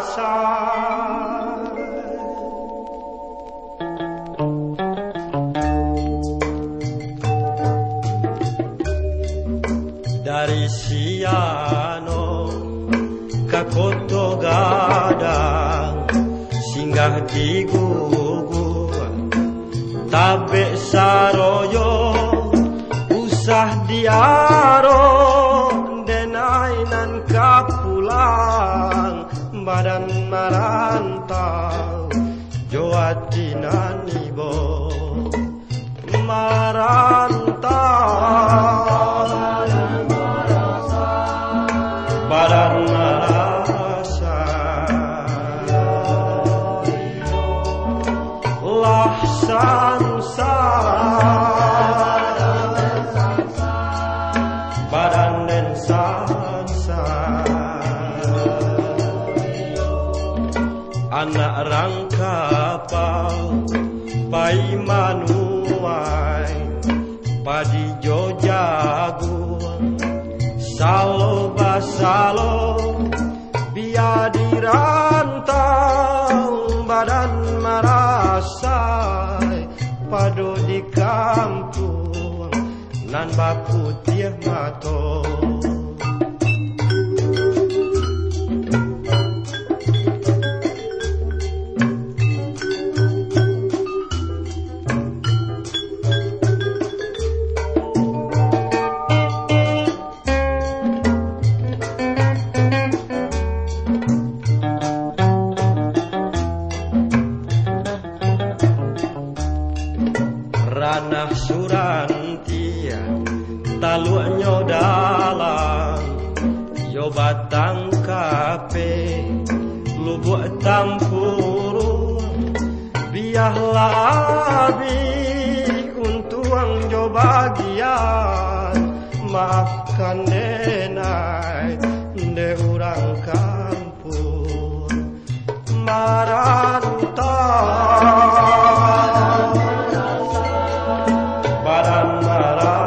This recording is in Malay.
rasa. Dari Siano ke Koto Gadang singgah di Gugu tabe saroyo usah diaro denainan kapulang badan marantau joatinan ibo marantau badan marasa lah sansa badan dan sansa anak rangkapau pai manuai padi jojagu salo basalo biar dirantau badan marasai pado di kampung nan bapu tiah mato. Ranah surantia taluanyo dalam yo batang kape lubuk tampuru biarlah abi untuang jo bagian maafkan denai de urang kampung marantau badan marah